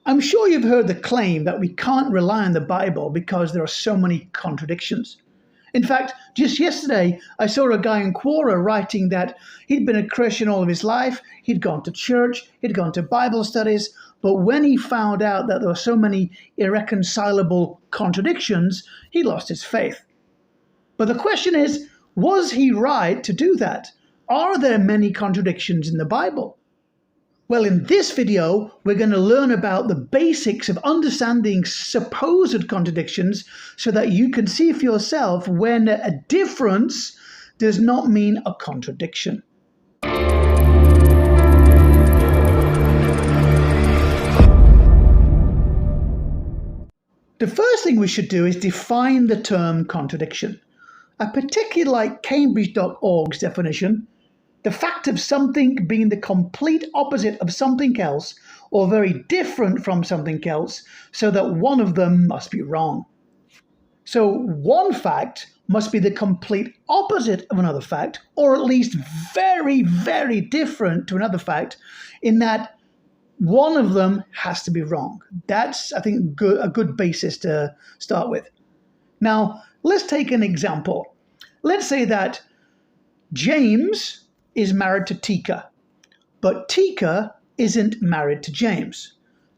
I'm sure you've heard the claim that we can't rely on the Bible because there are so many contradictions. In fact, just yesterday, I saw a guy in Quora writing that he'd been a Christian all of his life, he'd gone to church, he'd gone to Bible studies, but when he found out that there were so many irreconcilable contradictions, he lost his faith. But the question is, was he right to do that? Are there many contradictions in the Bible? Well, in this video, we're going to learn about the basics of understanding supposed contradictions so that you can see for yourself when a difference does not mean a contradiction. The first thing we should do is define the term contradiction. I particularly like Cambridge.org's definition: the fact of something being the complete opposite of something else or very different from something else, so that one of them must be wrong. So one fact must be the complete opposite of another fact, or at least very, very different to another fact, in that one of them has to be wrong. That's, I think, a good basis to start with. Now, let's take an example. Let's say that James is married to Tika, but Tika isn't married to James.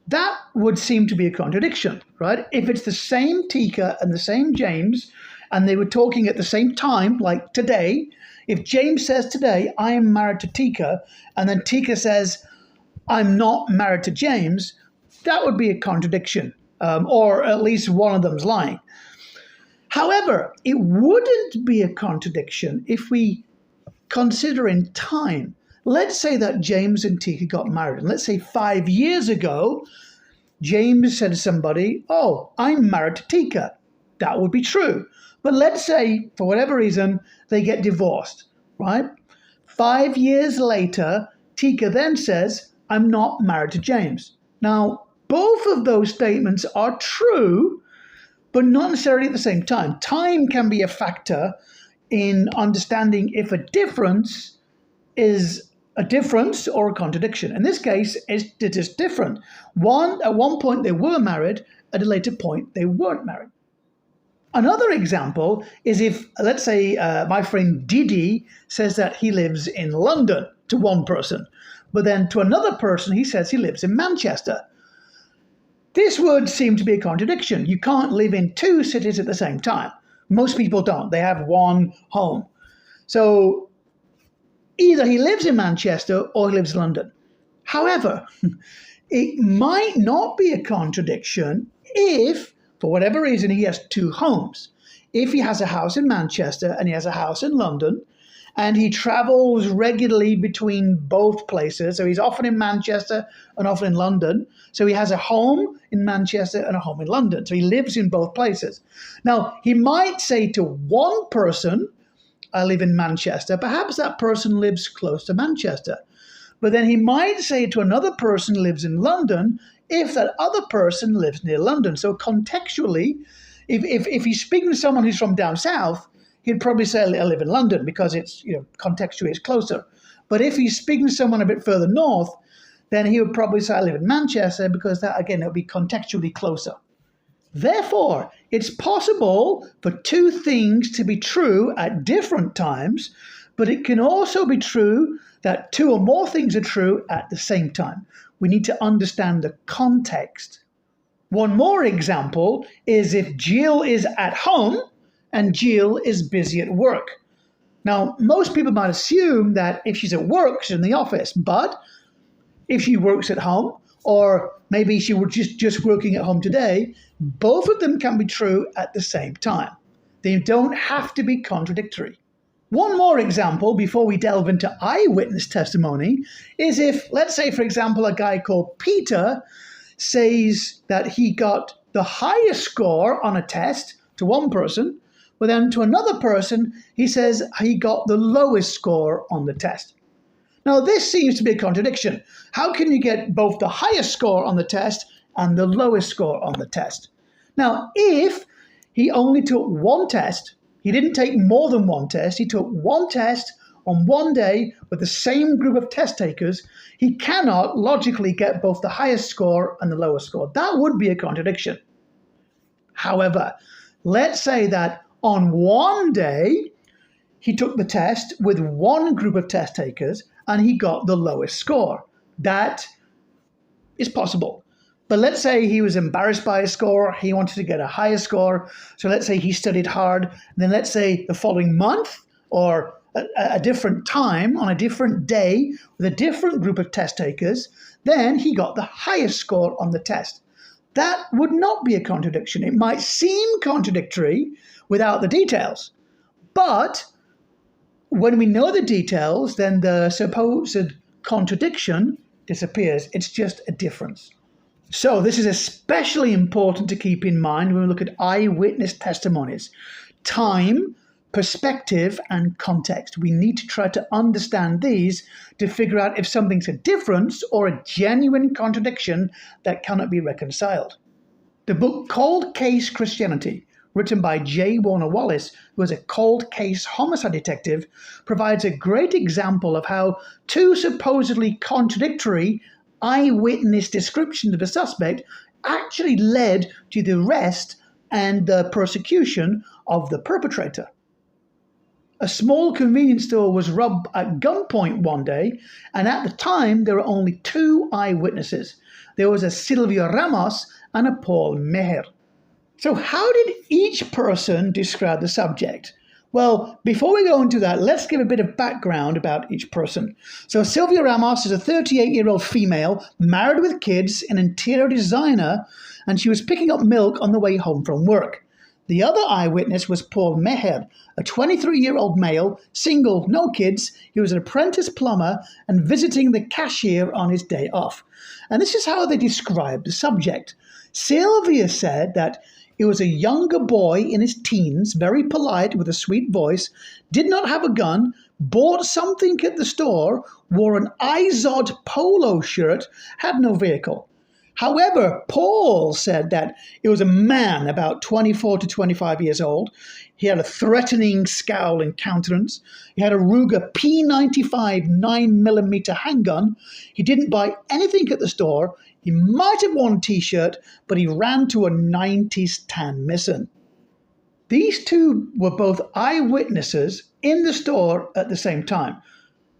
That would seem to be a contradiction, right? If it's the same Tika and the same James, and they were talking at the same time, like today, if James says today, I am married to Tika, and then Tika says, I'm not married to James, that would be a contradiction, or at least one of them's lying. However, it wouldn't be a contradiction if we consider in time. Let's say that James and Tika got married, and let's say 5 years ago, James said to somebody, oh, I'm married to Tika. That would be true. But let's say, for whatever reason, they get divorced, right? 5 years later, Tika then says, I'm not married to James. Now, both of those statements are true, but not necessarily at the same time. Time can be a factor in understanding if a difference is a difference or a contradiction. In this case, it is different. At one point they were married, at a later point they weren't married. Another example is if, let's say, my friend Didi says that he lives in London to one person, but then to another person he says he lives in Manchester. This would seem to be a contradiction. You can't live in two cities at the same time. Most people don't. They have one home. So either he lives in Manchester or he lives in London. However, it might not be a contradiction if, for whatever reason, he has two homes. If he has a house in Manchester and he has a house in London, and he travels regularly between both places, so he's often in Manchester and often in London. So he has a home in Manchester and a home in London. So he lives in both places. Now, he might say to one person, I live in Manchester. Perhaps that person lives close to Manchester. But then he might say to another person who lives in London, if that other person lives near London. So contextually, if he's speaking to someone who's from down south, he'd probably say, I live in London because it's, contextually it's closer. But if he's speaking to someone a bit further north, then he would probably say, I live in Manchester because that, again, it would be contextually closer. Therefore, it's possible for two things to be true at different times, but it can also be true that two or more things are true at the same time. We need to understand the context. One more example is if Jill is at home and Jill is busy at work. Now, most people might assume that if she's at work, she's in the office, but if she works at home, or maybe she was just working at home today, both of them can be true at the same time. They don't have to be contradictory. One more example before we delve into eyewitness testimony is if, let's say, for example, a guy called Peter says that he got the highest score on a test to one person, but then to another person, he says he got the lowest score on the test. Now, this seems to be a contradiction. How can you get both the highest score on the test and the lowest score on the test? Now, if he only took one test, he didn't take more than one test, he took one test on one day with the same group of test takers, he cannot logically get both the highest score and the lowest score. That would be a contradiction. However, let's say that on one day, he took the test with one group of test takers and he got the lowest score. That is possible. But let's say he was embarrassed by his score, he wanted to get a higher score. So let's say he studied hard, and then let's say the following month or a different time on a different day with a different group of test takers, then he got the highest score on the test. That would not be a contradiction. It might seem contradictory without the details, but when we know the details, then the supposed contradiction disappears. It's just a difference. So this is especially important to keep in mind when we look at eyewitness testimonies. Time, perspective, and context. We need to try to understand these to figure out if something's a difference or a genuine contradiction that cannot be reconciled. The book Cold Case Christianity, written by J. Warner Wallace, who is a cold case homicide detective, provides a great example of how two supposedly contradictory eyewitness descriptions of the suspect actually led to the arrest and the prosecution of the perpetrator. A small convenience store was robbed at gunpoint one day, and at the time there were only two eyewitnesses. There was a Silvia Ramos and a Paul Meher. So how did each person describe the subject? Well, before we go into that, let's give a bit of background about each person. So Silvia Ramos is a 38-year-old female, married with kids, an interior designer, and she was picking up milk on the way home from work. The other eyewitness was Paul Meher, a 23-year-old male, single, no kids. He was an apprentice plumber and visiting the cashier on his day off. And this is how they described the subject. Sylvia said that he was a younger boy in his teens, very polite with a sweet voice, did not have a gun, bought something at the store, wore an Izod polo shirt, had no vehicle. However, Paul said that it was a man about 24 to 25 years old. He had a threatening scowl and countenance. He had a Ruger P95 9mm handgun. He didn't buy anything at the store. He might have worn a t-shirt, but he ran to a 90s tan missing. These two were both eyewitnesses in the store at the same time.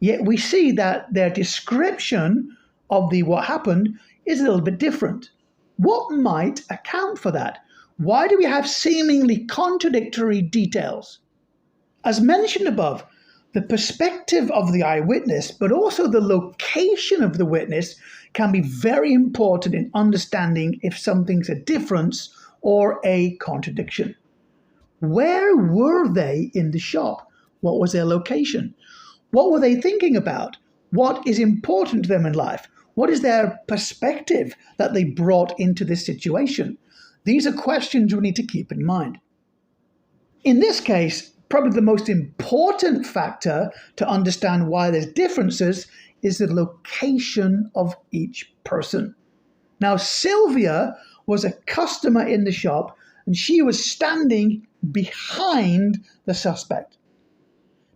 Yet we see that their description of what happened is a little bit different. What might account for that? Why do we have seemingly contradictory details? As mentioned above, the perspective of the eyewitness, but also the location of the witness, can be very important in understanding if something's a difference or a contradiction. Where were they in the shop? What was their location? What were they thinking about? What is important to them in life? What is their perspective that they brought into this situation? These are questions we need to keep in mind. In this case, probably the most important factor to understand why there's differences is the location of each person. Now, Sylvia was a customer in the shop and she was standing behind the suspect.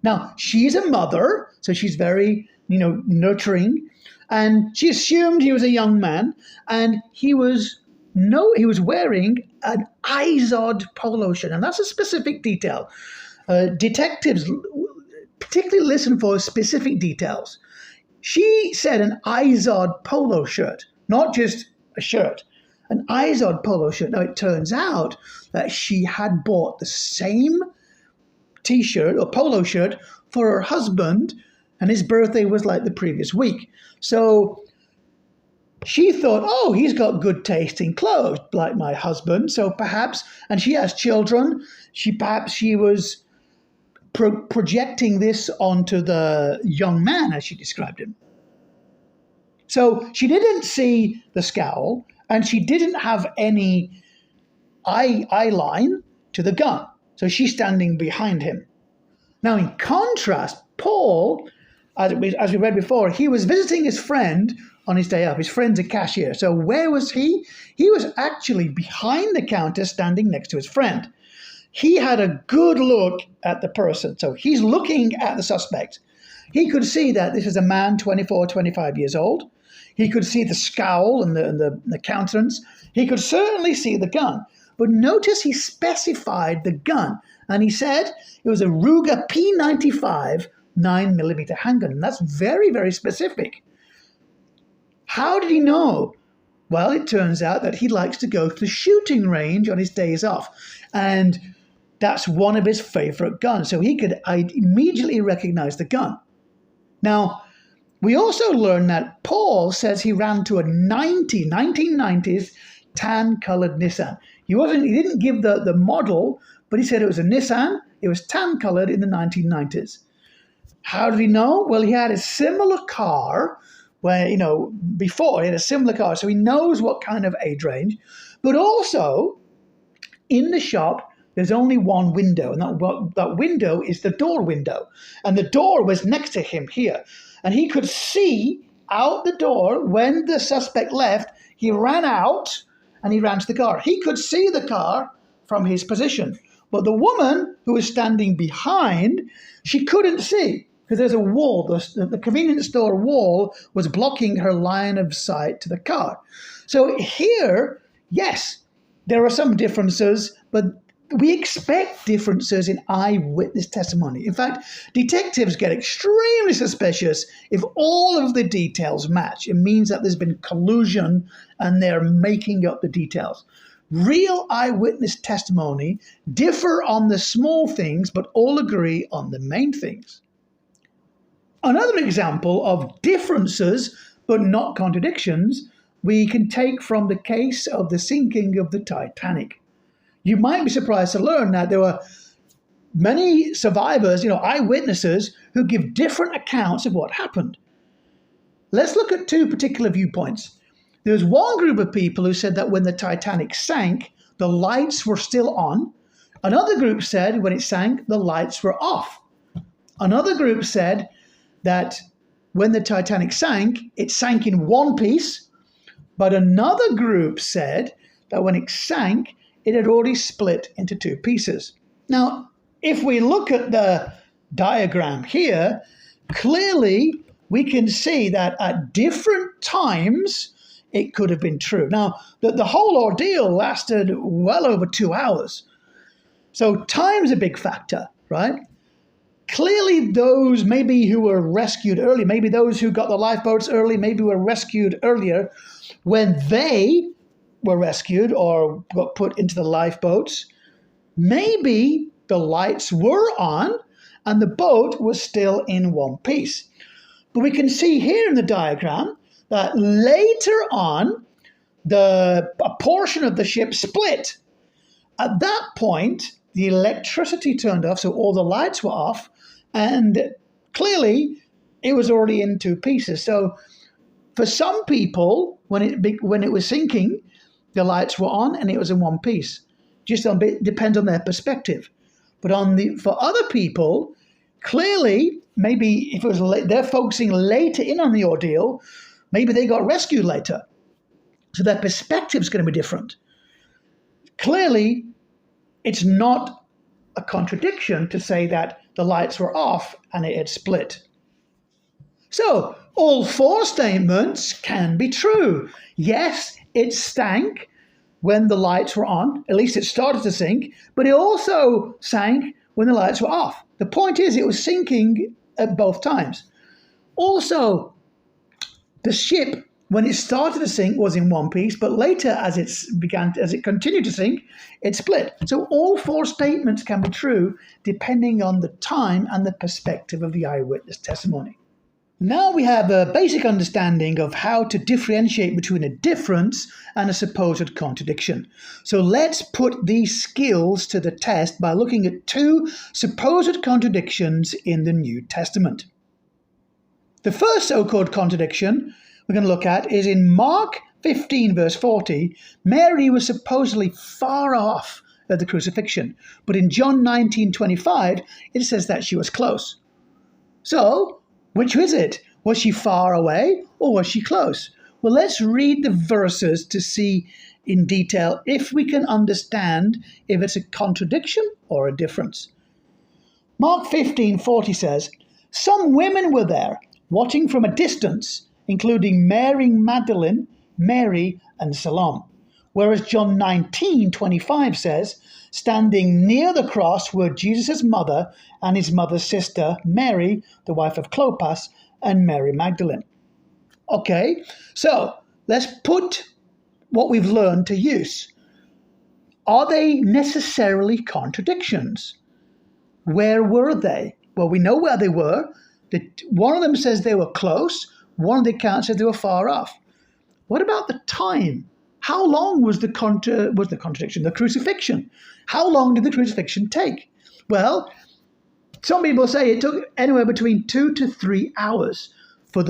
Now, she's a mother, so she's very, nurturing, and she assumed he was a young man, and he was wearing an Izod polo shirt, and that's a specific detail. Detectives particularly listen for specific details. She said an Izod polo shirt, not just a shirt, an Izod polo shirt. Now, it turns out that she had bought the same t-shirt or polo shirt for her husband, and his birthday was like the previous week. So she thought, oh, he's got good taste in clothes, like my husband. So perhaps, and she has children, she was projecting this onto the young man, as she described him. So she didn't see the scowl, and she didn't have any eye line to the gun. So she's standing behind him. Now, in contrast, Paul, as we read before, he was visiting his friend on his day off. His friend's a cashier. So where was he? He was actually behind the counter standing next to his friend. He had a good look at the person. So he's looking at the suspect. He could see that this is a man 24, 25 years old. He could see the scowl and the countenance. He could certainly see the gun. But notice he specified the gun. And he said it was a Ruger P95 9mm handgun. And that's very, very specific. How did he know? Well, it turns out that he likes to go to the shooting range on his days off. And that's one of his favorite guns. So he could immediately recognize the gun. Now, we also learned that Paul says he ran to a 1990s tan-colored Nissan. He didn't give the model, but he said it was a Nissan. It was tan-colored in the 1990s. How did he know? Well, he had a similar car where, before he had a similar car, so he knows what kind of age range. But also, in the shop, there's only one window, and that window is the door window. And the door was next to him here. And he could see out the door when the suspect left. He ran out and he ran to the car. He could see the car from his position. But the woman who was standing behind, she couldn't see because there's a wall. The convenience store wall was blocking her line of sight to the car. So here, yes, there are some differences, but we expect differences in eyewitness testimony. In fact, detectives get extremely suspicious if all of the details match. It means that there's been collusion and they're making up the details. Real eyewitness testimony differ on the small things, but all agree on the main things. Another example of differences, but not contradictions, we can take from the case of the sinking of the Titanic. You might be surprised to learn that there were many survivors, eyewitnesses, who give different accounts of what happened. Let's look at two particular viewpoints. There's one group of people who said that when the Titanic sank, the lights were still on. Another group said when it sank, the lights were off. Another group said that when the Titanic sank, it sank in one piece. But another group said that when it sank, it had already split into two pieces. Now, if we look at the diagram here, clearly we can see that at different times it could have been true. Now, the whole ordeal lasted well over 2 hours. So time's a big factor, right? Clearly those maybe who were rescued early, maybe those who got the lifeboats early, maybe were rescued earlier, when they were rescued or got put into the lifeboats, maybe the lights were on and the boat was still in one piece. But we can see here in the diagram that later on, a portion of the ship split. At that point, the electricity turned off, so all the lights were off, and clearly it was already in two pieces. So for some people, when it was sinking, the lights were on and it was in one piece. Just depends on their perspective. But for other people, clearly, maybe if it was they're focusing later in on the ordeal, maybe they got rescued later. So their perspective is going to be different. Clearly, it's not a contradiction to say that the lights were off and it had split. So all four statements can be true. Yes, it sank when the lights were on. At least it started to sink, but it also sank when the lights were off. The point is it was sinking at both times. Also, the ship, when it started to sink, was in one piece, but later as it continued to sink, it split. So all four statements can be true depending on the time and the perspective of the eyewitness testimony. Now we have a basic understanding of how to differentiate between a difference and a supposed contradiction. So let's put these skills to the test by looking at two supposed contradictions in the New Testament. The first so-called contradiction we're going to look at is in Mark 15, verse 40. Mary was supposedly far off at the crucifixion, but in John 19:25, it says that she was close. So, which is it? Was she far away or was she close? Well, let's read the verses to see in detail if we can understand if it's a contradiction or a difference. Mark 15:40 says, Some women were there, watching from a distance, including Mary Magdalene, Mary, and Salome. Whereas John 19:25 says, standing near the cross were Jesus' mother and his mother's sister, Mary, the wife of Clopas, and Mary Magdalene. Okay, so let's put what we've learned to use. Are they necessarily contradictions? Where were they? Well, we know where they were. One of them says they were close. One of the accounts says they were far off. What about the time? How long was the contradiction, the crucifixion? How long did the crucifixion take? Well, some people say it took anywhere between 2 to 3 hours for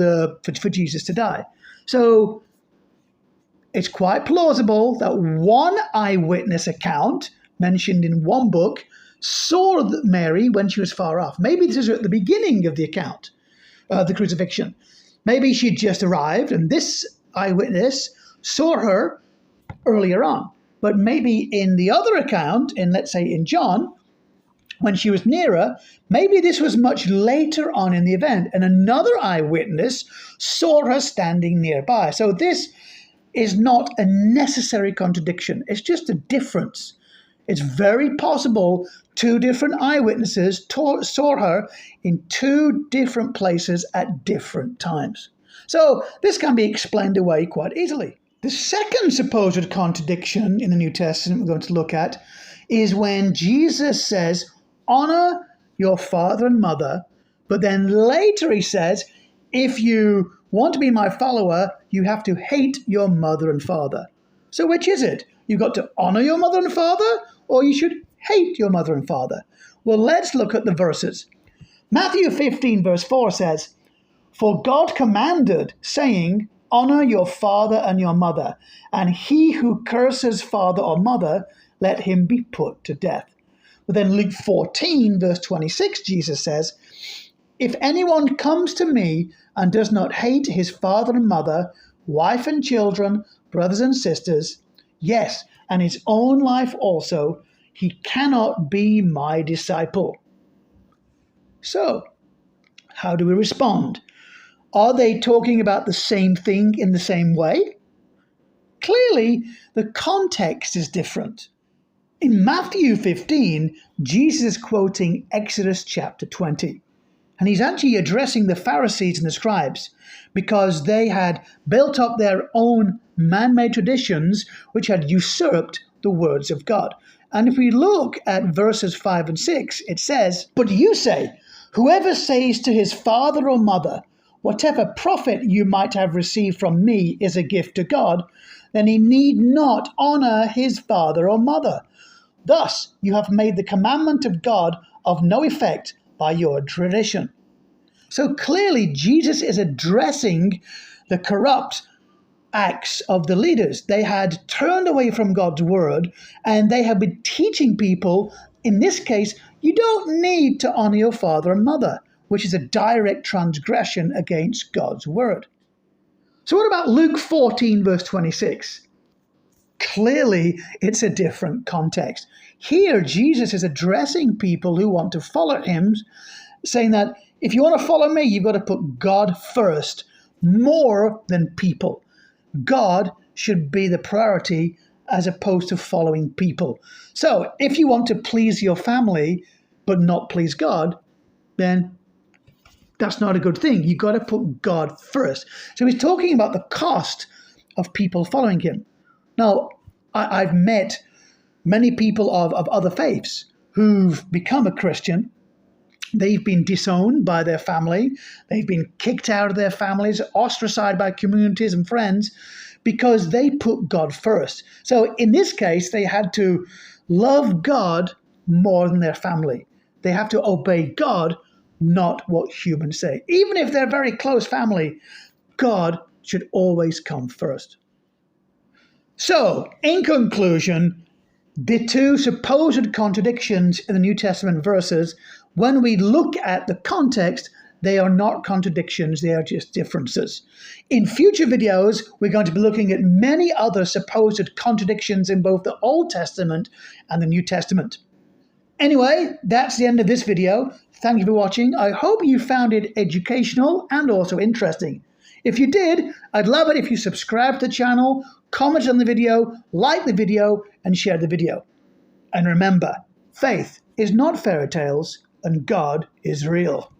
Jesus to die. So it's quite plausible that one eyewitness account mentioned in one book saw Mary when she was far off. Maybe this is at the beginning of the account of the crucifixion. Maybe she just arrived and this eyewitness saw her earlier on. But maybe in the other account, let's say in John, when she was nearer, maybe this was much later on in the event and another eyewitness saw her standing nearby. So this is not a necessary contradiction. It's just a difference. It's very possible two different eyewitnesses saw her in two different places at different times. So this can be explained away quite easily. The second supposed contradiction in the New Testament we're going to look at is when Jesus says, honor your father and mother, but then later he says, if you want to be my follower, you have to hate your mother and father. So which is it? You've got to honor your mother and father, or you should hate your mother and father? Well, let's look at the verses. Matthew 15 verse 4 says, for God commanded, saying, honor your father and your mother, and he who curses father or mother, let him be put to death. But then Luke 14 verse 26, Jesus says, if anyone comes to me and does not hate his father and mother, wife and children, brothers and sisters, yes, and his own life also, he cannot be my disciple. So, how do we respond? Are they talking about the same thing in the same way? Clearly, the context is different. In Matthew 15, Jesus is quoting Exodus chapter 20. And he's actually addressing the Pharisees and the scribes because they had built up their own man-made traditions which had usurped the words of God. And if we look at verses 5 and 6, it says, but you say, whoever says to his father or mother, whatever profit you might have received from me is a gift to God, then he need not honor his father or mother. Thus you have made the commandment of God of no effect by your tradition. So clearly Jesus is addressing the corrupt acts of the leaders. They had turned away from God's word and they have been teaching people, in this case, you don't need to honor your father and mother, which is a direct transgression against God's word. So what about Luke 14 verse 26? Clearly, it's a different context. Here, Jesus is addressing people who want to follow him, saying that if you want to follow me, you've got to put God first, more than people. God should be the priority as opposed to following people. So if you want to please your family, but not please God, then that's not a good thing. You've got to put God first. So he's talking about the cost of people following him. Now, I've met many people of other faiths who've become a Christian. They've been disowned by their family. They've been kicked out of their families, ostracized by communities and friends because they put God first. So in this case, they had to love God more than their family. They have to obey God, not what humans say. Even if they're very close family, God should always come first. So, in conclusion, the two supposed contradictions in the New Testament verses, when we look at the context, they are not contradictions, they are just differences. In future videos, we're going to be looking at many other supposed contradictions in both the Old Testament and the New Testament. Anyway, that's the end of this video. Thank you for watching. I hope you found it educational and also interesting. If you did, I'd love it if you subscribe to the channel, comment on the video, like the video, and share the video. And remember, faith is not fairy tales, and God is real.